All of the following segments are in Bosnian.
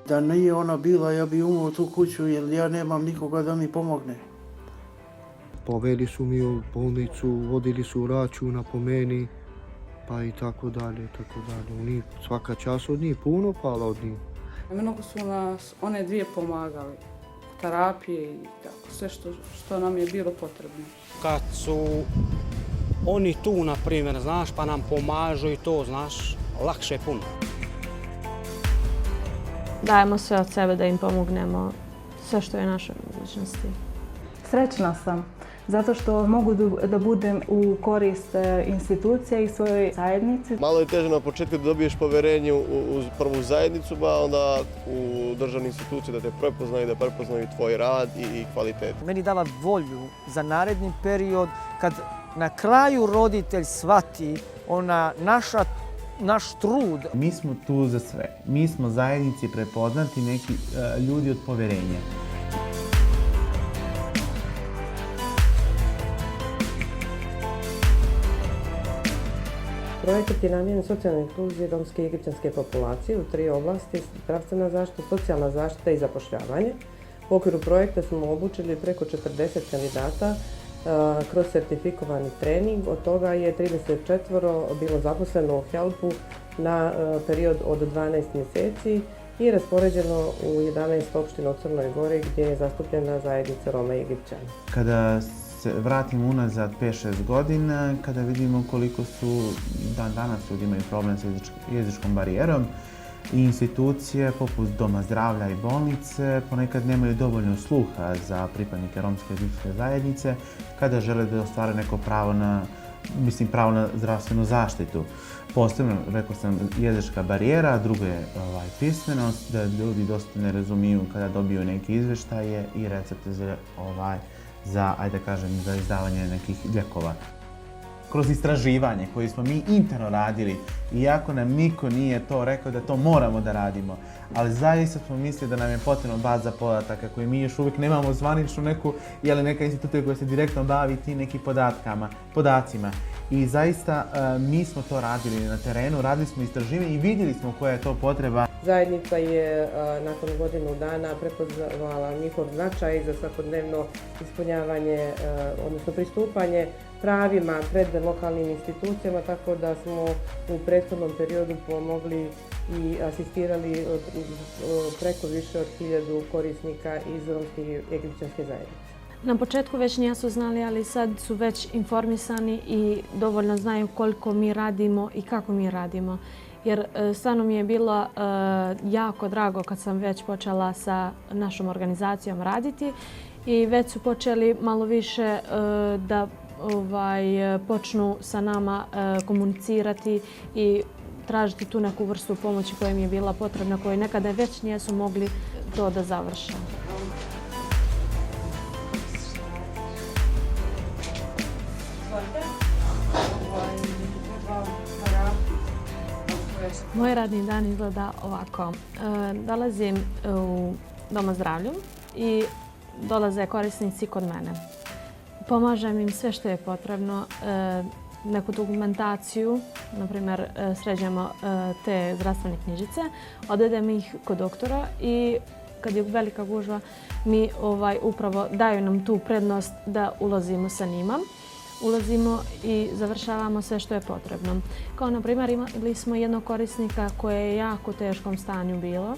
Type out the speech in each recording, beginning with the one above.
Da nije ona bila, ja bi umro u tu kuću jer ja nemam nikoga da mi pomogne. Poveli su mi u bolnicu, vodili su računa po meni, pa i tako dalje, tako dalje. Svaka čast od njih, puno hvala od njih. Mnogo su nas one dvije pomagali, terapije i tako, sve što nam je bilo potrebno. Kad su oni tu, na primjer, znaš, pa nam pomažu i to, znaš, lakše je puno. Dajemo sve od sebe da im pomognemo, sve što je naše mogućnosti. Srećna sam zato što mogu da budem u korist institucija i svojoj zajednici. Malo je teže na početku da dobiješ poverenje u prvu zajednicu, a onda u državne institucije da te prepoznaju, da prepoznaju tvoj rad i kvalitet. Meni dava volju za naredni period kad na kraju roditelj shvati naš trud. Mi smo tu za sve. Mi smo zajednici prepoznati neki ljudi od poverenja. Projekat je namijenjen socijalnoj inkluziji romske i egipćanske populacije u 3 oblasti: zdravstvena zaštita, socijalna zaštita i zapošljavanje. U okviru projekta smo obučili preko 40 kandidata kroz sertifikovani trening. Od toga je 34 bilo zaposleno u HELP-u na period od 12 mjeseci i raspoređeno u 11 opština u Crnoj Gori gdje je zastupljena zajednica Roma i Egipćana. Kada se vratimo unazad 5-6 godina, kada vidimo koliko su danas ljudi imaju problem sa jezičkom barijerom i institucije poput Doma zdravlja i bolnice ponekad nemaju dovoljno sluha za pripadnike romske egipćanske zajednice kada žele da ostvare neko pravo na zdravstvenu zaštitu. Posebno, rekao sam, jezička barijera, drugo je pismenost, da ljudi dosta ne razumiju kada dobiju neke izvještaje i recepte za izdavanje nekih lijekova. Kroz istraživanje koje smo mi interno radili, iako nam niko nije to rekao da to moramo da radimo, ali zaista smo mislili da nam je potrebno baza podataka koju mi još uvijek nemamo zvaničnu neka institucija koja se direktno bavi tim nekim podacima. I zaista mi smo to radili na terenu, radili smo istraživanje i vidjeli smo koja je to potreba. Zajednica je nakon godinu dana prepoznala njihov značaj za svakodnevno ispunjavanje, odnosno pristupanje pravima pred lokalnim institucijama, tako da smo u prethodnom periodu pomogli i asistirali preko više od 1000 korisnika iz romske i egipćanske zajednice. Na početku već nisu znali, ali sad su već informisani i dovoljno znaju koliko mi radimo i kako mi radimo. Jer stvarno mi je bilo jako drago kad sam već počela sa našom organizacijom raditi i već su počeli malo više da počnu sa nama komunicirati i tražiti tu neku vrstu pomoći koja im je bila potrebna, koji nekada već nisu mogli to da završe. Moj radni dan izgleda ovako. Dolazim u Doma zdravlju i dolaze korisnici kod mene. Pomažem im sve što je potrebno, neku dokumentaciju, na primjer sređujemo te zdravstvene knjižice, odvedem ih kod doktora i kad je velika gužva mi upravo daju nam tu prednost da ulazimo sa njima. Ulazimo i završavamo sve što je potrebno. Kao na primjer imali smo jednog korisnika koje je jako u teškom stanju bilo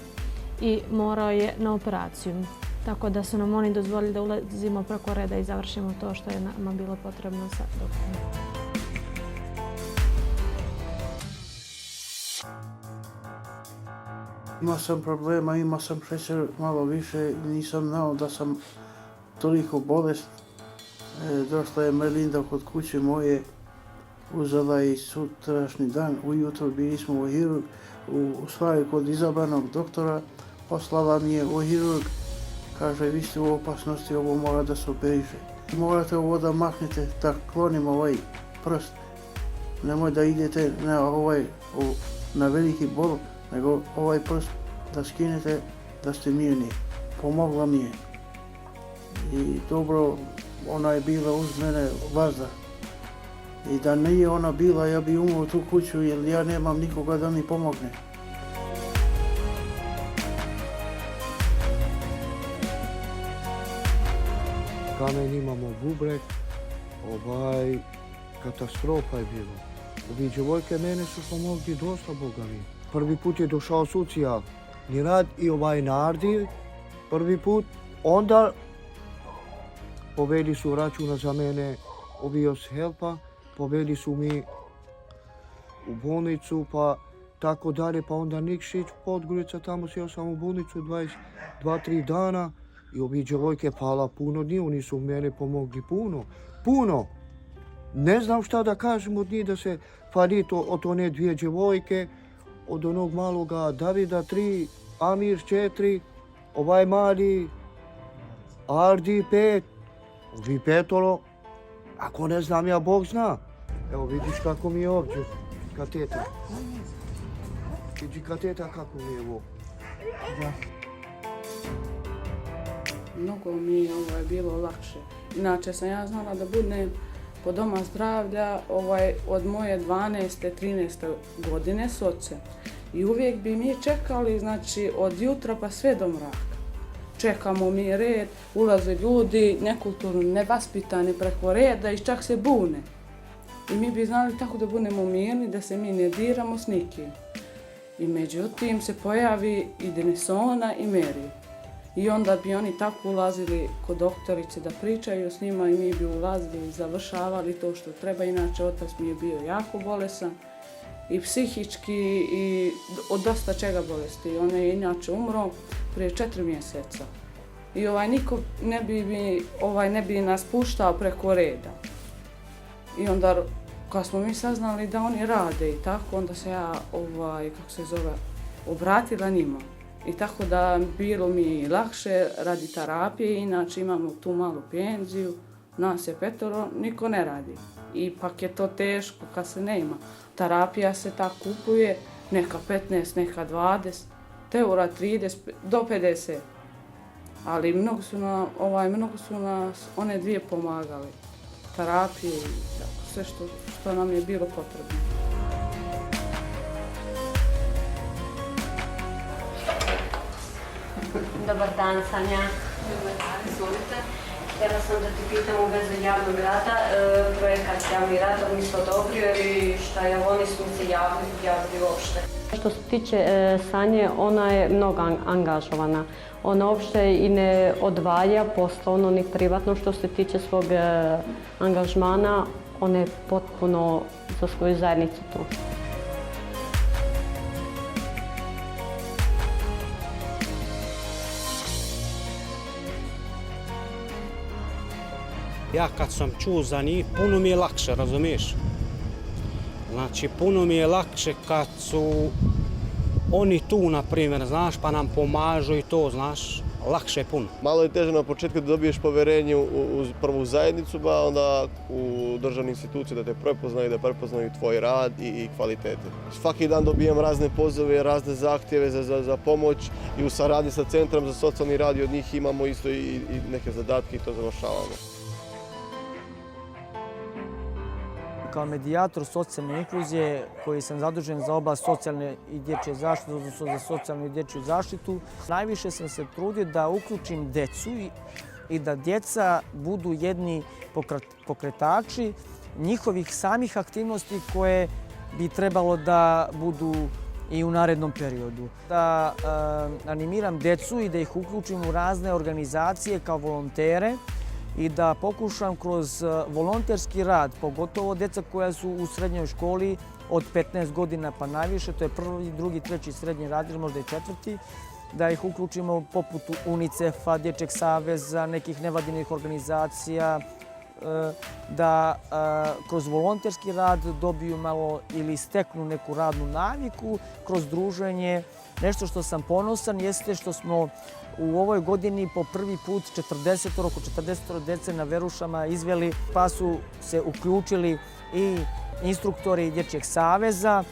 i morao je na operaciju. Tako da su nam oni dozvolili da ulazimo preko reda i završimo to što je nama bilo potrebno sa doktorom. Imao sam problema, imao sam šećer malo više, nisam znao da sam toliko bolest. Došla je Melinda kod kuće moje, uzela i sutrašnji dan, ujutro bili smo u hirurg, u stvari kod izabranog doktora, poslala mi je u hirurg, kaže vi ste u opasnosti, ovo mora da se operiše. Morate ovo da maknete, da klonim ovaj prst, nemoj da idete na veliki bol, nego ovaj prst da skinete, da ste mirni. Pomogla mi je i dobro, ona je bila uz mene vazda. I da nije ona bila, ja bi umro u tu kuću jer ja nemam nikoga da mi pomogne. kamen imamo bubreg, katastrofa je bilo. Ovi djevojke mene su pomogli dosta, Boga mi. Prvi put je došao socijal, ni rad i nardi prvi put, onda poveli su računa za mene, ovi os helpa, poveli su mi u bolnicu, pa tako dalje, pa onda Nikšić, Podgorica, tamo sjeo sam u bolnicu 2-3 dana i ovi djevojke pala puno dni, oni su mene pomogli puno. Ne znam šta da kažem od njih, da se falit od one 2 djevojke, od onog maloga Davida 3, Amir 4, ovaj mali Ardi 5, ovi 5. Ako ne znam ja, Bog zna. Evo vidiš kako mi je ovdje kateta. Vidi kateta kako mi je ovo. Da. Mnogo mi je bilo lakše. Inače sam ja znala da budem po doma zdravlja od moje 12. 13. godine s ocem. I uvijek bi mi čekali, znači, od jutra pa sve do mraka. Čekamo mi red, ulaze ljudi, nekulturno, nevaspitani preko reda i čak se bune. I mi bi znali tako da budemo mirni, da se mi ne diramo s nikim. I međutim se pojavi i Denisona i Mary. I onda bi oni tako ulazili kod doktorice da pričaju s njima i mi bi ulazili i završavali to što treba. Inače, otac mi je bio jako bolesan i psihički i od dosta čega bolesti. On je inače umro prije 4 mjeseca. I niko ne bi nas puštao preko reda. I onda kad smo mi saznali da oni rade i tako, onda se ja obratila njima. I tako da bilo mi lakše radi terapije, inače imamo tu malu penziju, nas je 5, niko ne radi. Ipak je to teško kad se ne ima. Terapija se tako kupuje, neka 15, neka 20, eura 30 do 50. Ali mnogo su nas one 2 pomagali. Terapije i tako, sve što nam je bilo potrebno. Dobar dan, Sanja. Dobar dan, izvolite. Htjela sam da ti pitam u vezi javnog rada, projekat javni rad, on mi se odobrio i šta je oni su mi se javili uopšte. Što se tiče Sanje, ona je mnogo angažovana. Ona uopšte i ne odvaja poslovno ni privatno što se tiče svog angažmana. Ona je potpuno za svoju zajednicu tu. Ja kad sam čuo za njih, puno mi je lakše, razumiješ? Znači, puno mi je lakše kad su oni tu, na primjer, znaš, pa nam pomažu i to, znaš, lakše je puno. Malo je teže na početku da dobiješ poverenje u prvu zajednicu, pa onda u državne institucije da te prepoznaju, da prepoznaju tvoj rad i kvalitete. Svaki dan dobijam razne pozove, razne zahtjeve za pomoć i u saradnji sa Centrom za socijalni rad i od njih imamo isto i neke zadatke i to završavamo. Kao medijator socijalne inkluzije koji sam zadužen za oblast socijalne i dječje zaštite, odnosno za socijalnu i dječju zaštitu, najviše sam se trudio da uključim djecu i da djeca budu jedni pokretači njihovih samih aktivnosti koje bi trebalo da budu i u narednom periodu. Da animiram djecu i da ih uključim u razne organizacije kao volontere i da pokušam kroz volonterski rad, pogotovo djeca koja su u srednjoj školi od 15 godina pa najviše, to je 1., 2., 3. srednji razred, možda i 4., da ih uključimo poput UNICEF-a, Dječjeg saveza, nekih nevladinih organizacija, da kroz volonterski rad dobiju malo ili steknu neku radnu naviku kroz druženje. Nešto što sam ponosan jeste što smo u ovoj godini po prvi put oko 40 djece na Verušama izveli, pa su se uključili i instruktori Dječjeg saveza,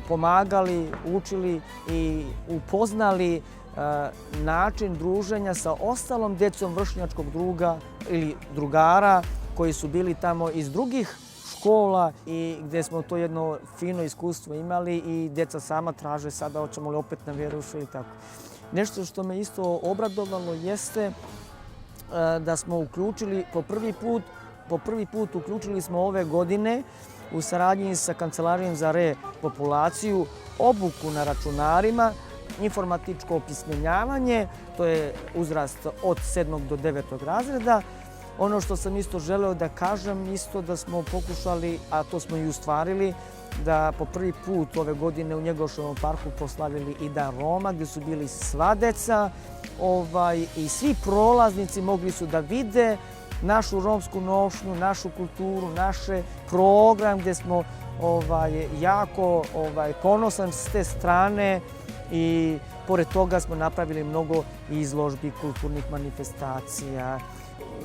pomagali, učili i upoznali način druženja sa ostalom djecom vršnjačkog druga ili drugara koji su bili tamo iz drugih škola i gdje smo to jedno fino iskustvo imali i djeca sama traže sada hoćemo li opet na Verušu i tako. Nešto što me isto obradovalo jeste da smo uključili po prvi put uključili smo ove godine u saradnji sa Kancelarijom za repopulaciju obuku na računarima, informatičko opismenjavanje, to je uzrast od 7. do 9. razreda. Ono što sam isto želeo da kažem, isto da smo pokušali, a to smo i ustvarili, da po prvi put ove godine u Njegoševom parku proslavili i Dan Roma, gdje su bili sva deca i svi prolaznici mogli su da vide našu romsku nošnju, našu kulturu, naše program gdje smo jako ponosan s te strane i pored toga smo napravili mnogo izložbi, kulturnih manifestacija.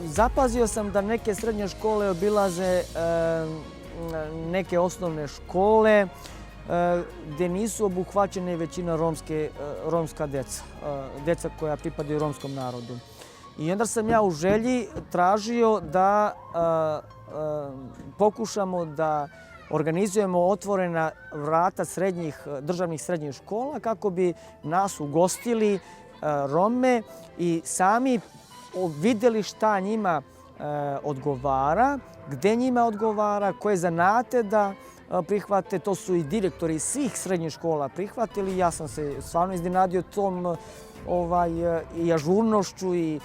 Zapazio sam da neke srednje škole obilaze neke osnovne škole gdje nisu obuhvaćene većina romska deca, deca koja pripadaju romskom narodu. I onda sam ja u želji tražio da pokušamo da organizujemo otvorena vrata državnih srednjih škola kako bi nas ugostili Rome i sami vidjeli šta njima odgovara, gdje njima odgovara, koje zanate da prihvate. To su i direktori svih srednjih škola prihvatili. Ja sam se stvarno iznenadio tom i ažurnošću i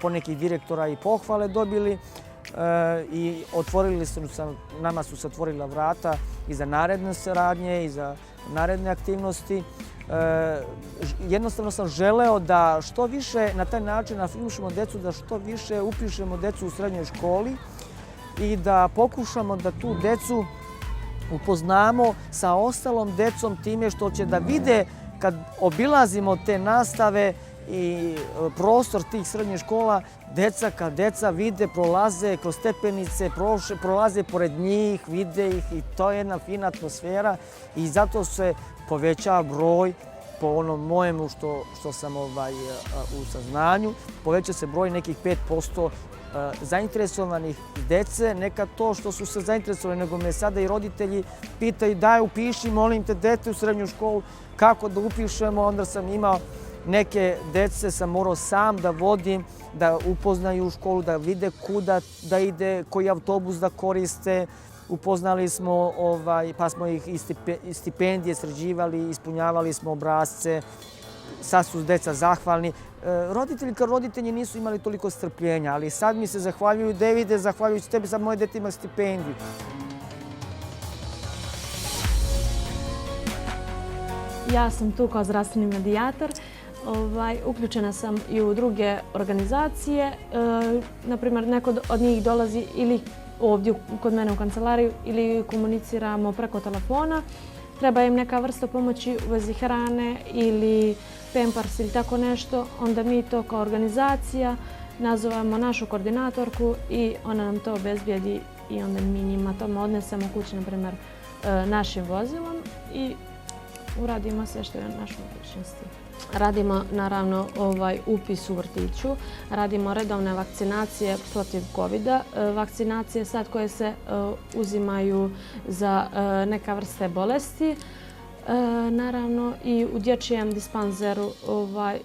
poneki direktora i pohvale dobili. I nama su se otvorila vrata i za naredne saradnje i za naredne aktivnosti. Jednostavno sam želeo da što više na taj način afirmišemo decu, da što više upišemo decu u srednjoj školi i da pokušamo da tu decu upoznamo sa ostalom decom time što će da vide kad obilazimo te nastave i prostor tih srednjih škola, deca vide, prolaze kroz stepenice, prolaze pored njih, vide ih i to je jedna fina atmosfera i zato se povećava broj po onom mojemu što sam u saznanju, poveća se broj nekih 5% zainteresovanih dece, neka to što su se zainteresovali, nego me sada i roditelji pitaju daj upiši, molim te, dete u srednju školu, kako da upišemo, onda sam imao neke dece sam morao sam da vodim, da upoznaju školu, da vide kuda da ide, koji autobus da koriste. Upoznali smo, pa smo ih i stipendije sređivali, ispunjavali smo obrasce. Sad su deca zahvalni. Roditelji kao roditelji nisu imali toliko strpljenja, ali sad mi se zahvaljuju, Davide, zahvaljujući tebi, sad moje dete ima stipendiju. Ja sam tu kao zdravstveni medijator. Uključena sam i u druge organizacije. Naprimjer, neko od njih dolazi ili ovdje kod mene u kancelariju ili komuniciramo preko telefona. Treba im neka vrsta pomoći u vezi hrane ili Pampers ili tako nešto. Onda mi to kao organizacija nazovemo našu koordinatorku i ona nam to obezbijedi i onda mi njima tamo odnesemo kući, na primjer, našim vozilom i uradimo sve što je u našoj mogućnosti. Radimo naravno upis u vrtiću, radimo redovne vakcinacije protiv COVID-a, vakcinacije sad koje se uzimaju za neka vrste bolesti. Naravno i u dječjem dispanzeru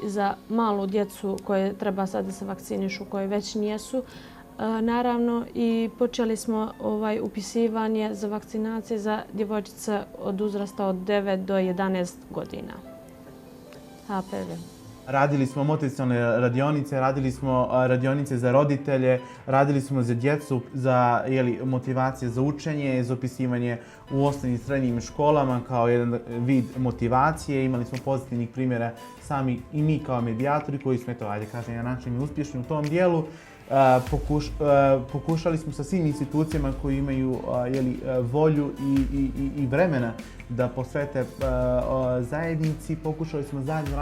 za malu djecu koje treba sad da se vakcinišu, koje već nijesu. Naravno i počeli smo upisivanje za vakcinacije za djevojčice od uzrasta od 9 do 11 godina. HPV. Radili smo motivacione radionice, radili smo radionice za roditelje, radili smo za djecu, za motivacije za učenje, za upisivanje u osnovnim i srednjim školama kao jedan vid motivacije. Imali smo pozitivnih primjera sami i mi kao medijatori koji smo, na način uspješni u tom dijelu. Pokušali smo sa svim institucijama koji imaju volju i vremena da posvete zajednici. Pokušali smo zajedno,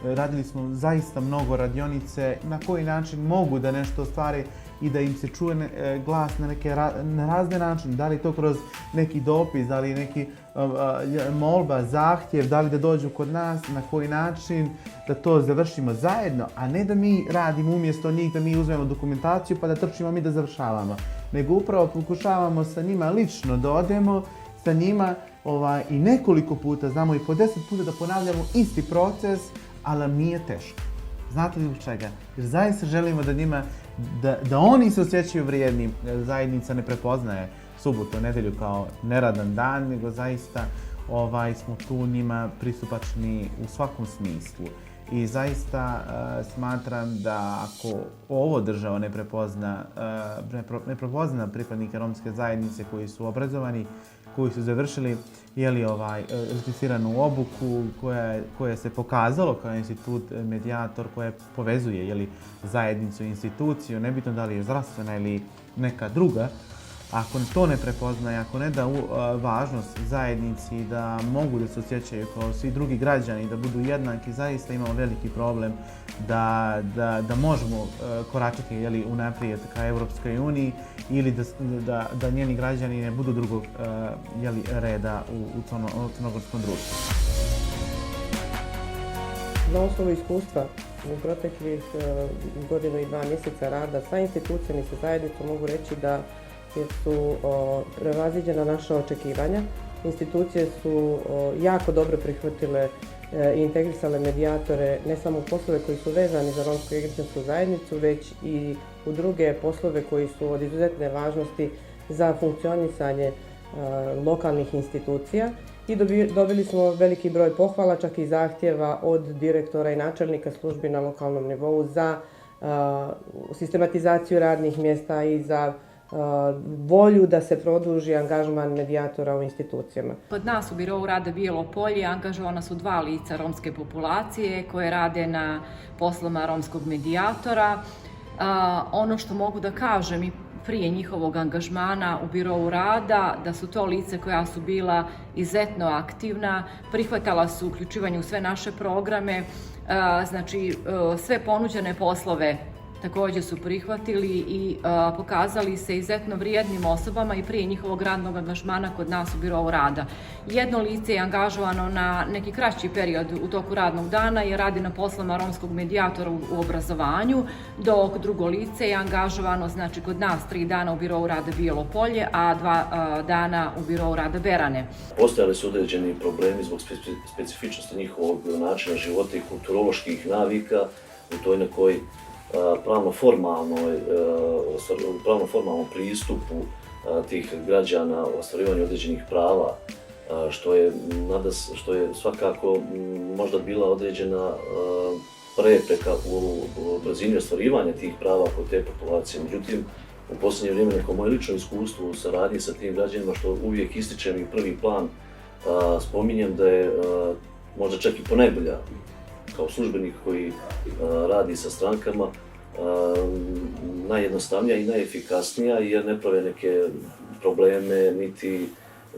radili smo zaista mnogo radionice na koji način mogu da nešto ostvare i da im se čuje glas na razne načine. Da li to kroz neki dopis, da li neki molba, zahtjev, da li da dođu kod nas, na koji način da to završimo zajedno, a ne da mi radimo umjesto njih, da mi uzmemo dokumentaciju pa da trčimo mi da završavamo. Nego upravo pokušavamo sa njima lično da odemo, sa njima i nekoliko puta, znamo i po 10 puta da ponavljamo isti proces, ali nam nije teško. Znate li zbog čega? Jer zaista želimo da njima, da oni se osjećaju vrijednim. Zajednica ne prepoznaje subotu, nedelju kao neradan dan, nego zaista smo tu njima pristupačni u svakom smislu. I zaista smatram da ako ovo država ne prepozna pripadnike romske zajednice koji su obrazovani, koji su završili licenciranu obuku koja se pokazalo kao institut medijator koja povezuje zajednicu i instituciju, nebitno da li je zdravstvena ili neka druga, ako to ne prepoznaje, ako ne da važnost zajednici da mogu da se osjećaju kao svi drugi građani, da budu jednaki, zaista imamo veliki problem da možemo koračati unaprijed ka Evropskoj uniji ili da njeni građani ne budu drugog reda u crnogorskom društvu. Na osnovu iskustva u proteklih godinu i 2 mjeseca rada sa institucijama i sa zajednicom mogu reći da su prevaziđena naša očekivanja. Institucije su jako dobro prihvatile i integrisale medijatore ne samo u poslove koji su vezani za romsku i egipćansku zajednicu, već i u druge poslove koji su od izuzetne važnosti za funkcionisanje lokalnih institucija. I dobili smo veliki broj pohvala, čak i zahtjeva od direktora i načelnika službi na lokalnom nivou za sistematizaciju radnih mjesta i za volju da se produži angažman medijatora u institucijama. Kod nas u Birou rada Bijelo Polje angažovana su 2 lica romske populacije koje rade na poslovima romskog medijatora. Ono što mogu da kažem i prije njihovog angažmana u Birou rada, da su to lice koja su bila izuzetno aktivna, prihvatala su uključivanje u sve naše programe, znači sve ponuđene poslove također su prihvatili i pokazali se izuzetno vrijednim osobama i prije njihovog radnog angažmana kod nas u Birou rada. Jedno lice je angažovano na neki kraći period u toku radnog dana jer radi na poslovima romskog medijatora u obrazovanju, dok drugo lice je angažovano znači kod nas 3 dana u Birou rada Bijelo Polje, a 2 dana u Birou rada Berane. Postojali su određeni problemi zbog specifičnosti njihovog načina života i kulturoloških navika u toj nekoj pravno-formalnom pristupu tih građana u ostvarivanju određenih prava, što je svakako možda bila određena prepreka u brzini ostvarivanja tih prava kod te populacije. Međutim, u posljednje vrijeme neko moje lično iskustvo u saradnji sa tim građanima, što uvijek ističem i prvi plan, spominjem da je možda čak i ponajbolja kao službenik koji radi sa strankama, najjednostavnija i najefikasnija jer ne prave neke probleme niti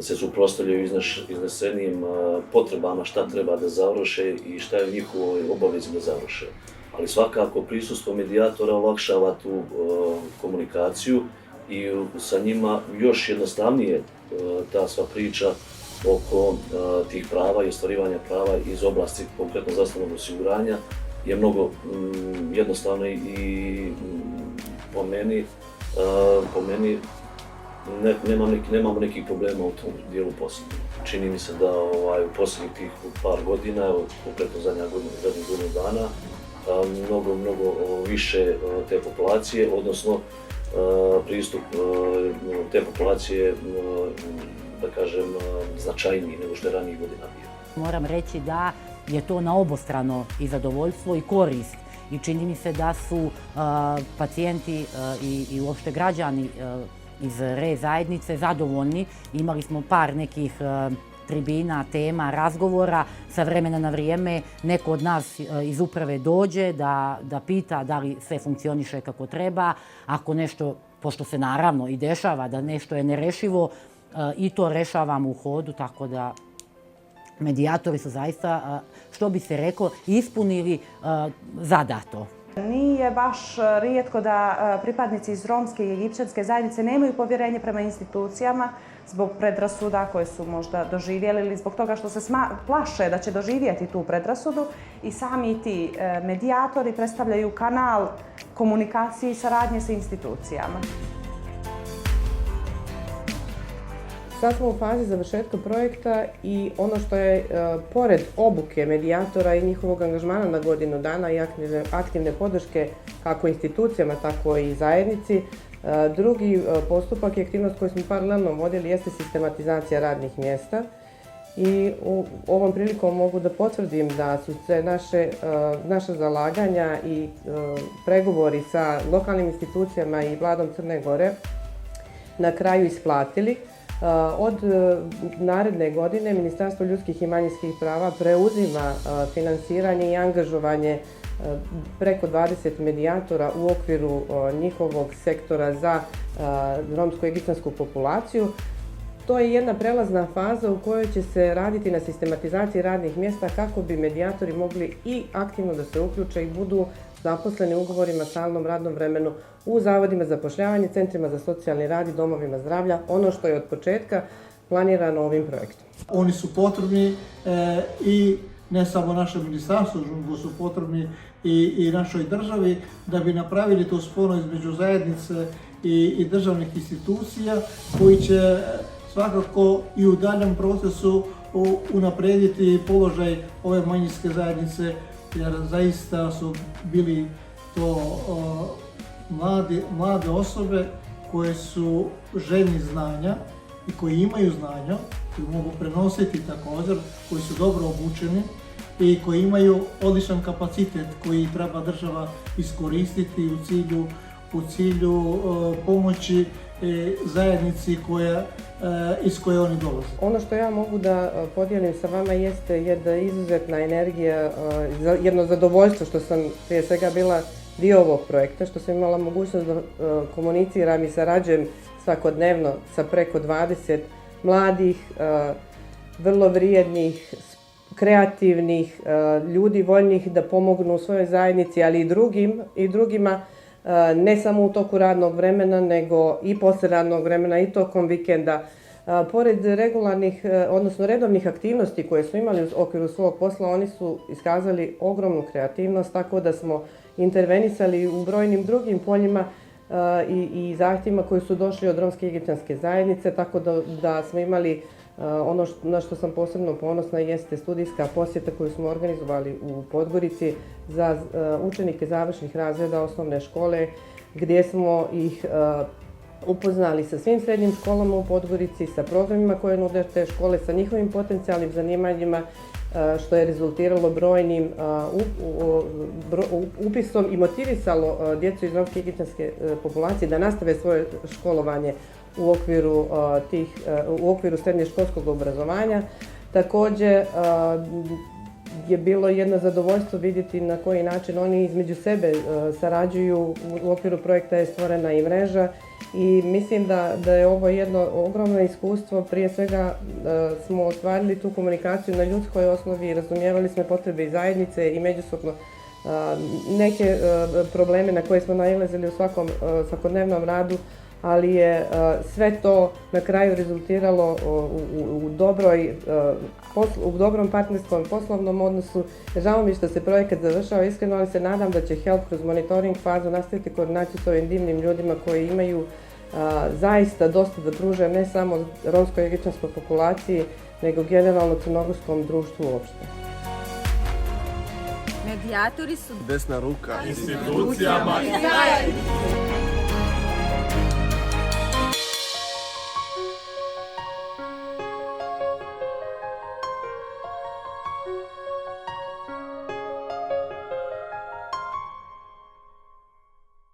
se suprotstavljaju iznesenim potrebama šta treba da završe i šta je u njihovoj obavezi da završe. Ali svakako prisustvo medijatora olakšava tu komunikaciju i sa njima još jednostavnije ta sva priča oko tih prava i ostvarivanja prava iz oblasti konkretno zdravstvenog osiguranja je mnogo jednostavno i po meni nemamo nekih problema u tom dijelu posla. Čini mi se da u posljednjih tih par godina, konkretno zadnjih godinu dana, mnogo više te populacije, odnosno pristup te populacije, da kažem, značajniji nego što je ranijih godina bio. Moram reći da je to na obostrano i zadovoljstvo i korist i čini mi se da su pacijenti i uopšte građani iz RE zajednice zadovoljni. Imali smo par nekih tribina, tema, razgovora. Sa vremena na vrijeme neko od nas iz uprave dođe da pita da li sve funkcioniše kako treba. Ako nešto, pošto se naravno i dešava da nešto je nerešivo, i to rešavamo u hodu, tako da medijatori su zaista, što bi se reklo, ispunili zadato. Nije baš rijetko da pripadnici iz romske i egipćanske zajednice nemaju povjerenje prema institucijama zbog predrasuda koje su možda doživjeli ili zbog toga što se plaše da će doživjeti tu predrasudu i sami ti medijatori predstavljaju kanal komunikacije i saradnje sa institucijama. Sad smo u fazi završetka projekta i ono što je pored obuke medijatora i njihovog angažmana na godinu dana i aktivne podrške kako institucijama, tako i zajednici, drugi postupak i aktivnost koju smo paralelno vodili jeste sistematizacija radnih mjesta. I ovom prilikom mogu da potvrdim da su se naša zalaganja i pregovori sa lokalnim institucijama i vladom Crne Gore na kraju isplatili. Od naredne godine Ministarstvo ljudskih i manjinskih prava preuzima finansiranje i angažovanje preko 20 medijatora u okviru njihovog sektora za romsko-egipćansku populaciju. To je jedna prelazna faza u kojoj će se raditi na sistematizaciji radnih mjesta kako bi medijatori mogli i aktivno da se uključe i budu zaposleni ugovorima stalnom radnom vremenu u zavodima za zapošljavanje, centrima za socijalni rad i domovima zdravlja, ono što je od početka planirano ovim projektom. Oni su potrebni i ne samo našem ministarstvu, nego su potrebni i našoj državi da bi napravili to sponu između zajednice i državnih institucija koji će svakako i u daljem procesu unaprijediti položaj ove manjinske zajednice, jer zaista su bili to mlade osobe koje su željni znanja i koji imaju znanja, koji mogu prenositi također, koji su dobro obučeni i koji imaju odličan kapacitet koji treba država iskoristiti u cilju pomoći zajednici iz koje oni dolaze. Ono što ja mogu da podijelim sa vama jeste jedna izuzetna energija, jedno zadovoljstvo što sam prije svega bila dio ovog projekta, što sam imala mogućnost da komuniciram i sarađujem svakodnevno sa preko 20 mladih, vrlo vrijednih, kreativnih ljudi, voljnih da pomognu u svojoj zajednici, ali i drugima, ne samo u toku radnog vremena, nego i posle radnog vremena i tokom vikenda. Pored regularnih, odnosno redovnih aktivnosti koje su imali u okviru svog posla, oni su iskazali ogromnu kreativnost, tako da smo intervenisali u brojnim drugim poljima i zahtjevima koji su došli od romske egipćanske zajednice, tako da smo imali ono na što sam posebno ponosna jeste studijska posjeta koju smo organizovali u Podgorici za učenike završnih razreda osnovne škole, gdje smo ih upoznali sa svim srednjim školama u Podgorici, sa programima koje nude te škole, sa njihovim potencijalnim zanimanjima, što je rezultiralo brojnim upisom i motivisalo djecu iz romske egipćanske populacije da nastave svoje školovanje u okviru srednješkolskog obrazovanja. Također je bilo jedno zadovoljstvo vidjeti na koji način oni između sebe sarađuju. U okviru projekta je stvorena i mreža i mislim da je ovo jedno ogromno iskustvo. Prije svega smo ostvarili tu komunikaciju na ljudskoj osnovi i razumijevali smo potrebe i zajednice i međusobno neke probleme na koje smo nailazili u svakodnevnom radu, ali je sve to na kraju rezultiralo u dobrom partnerskom poslovnom odnosu. Žao mi što se projekat završava iskreno, ali se nadam da će HELP kroz monitoring fazu nastaviti koordinaciju s ovim divnim ljudima koji imaju zaista dosta da pruže ne samo romskoj egipćanskoj populaciji, nego generalno crnogorskom društvu uopšte. Medijatori su desna ruka institucijama i zajednici.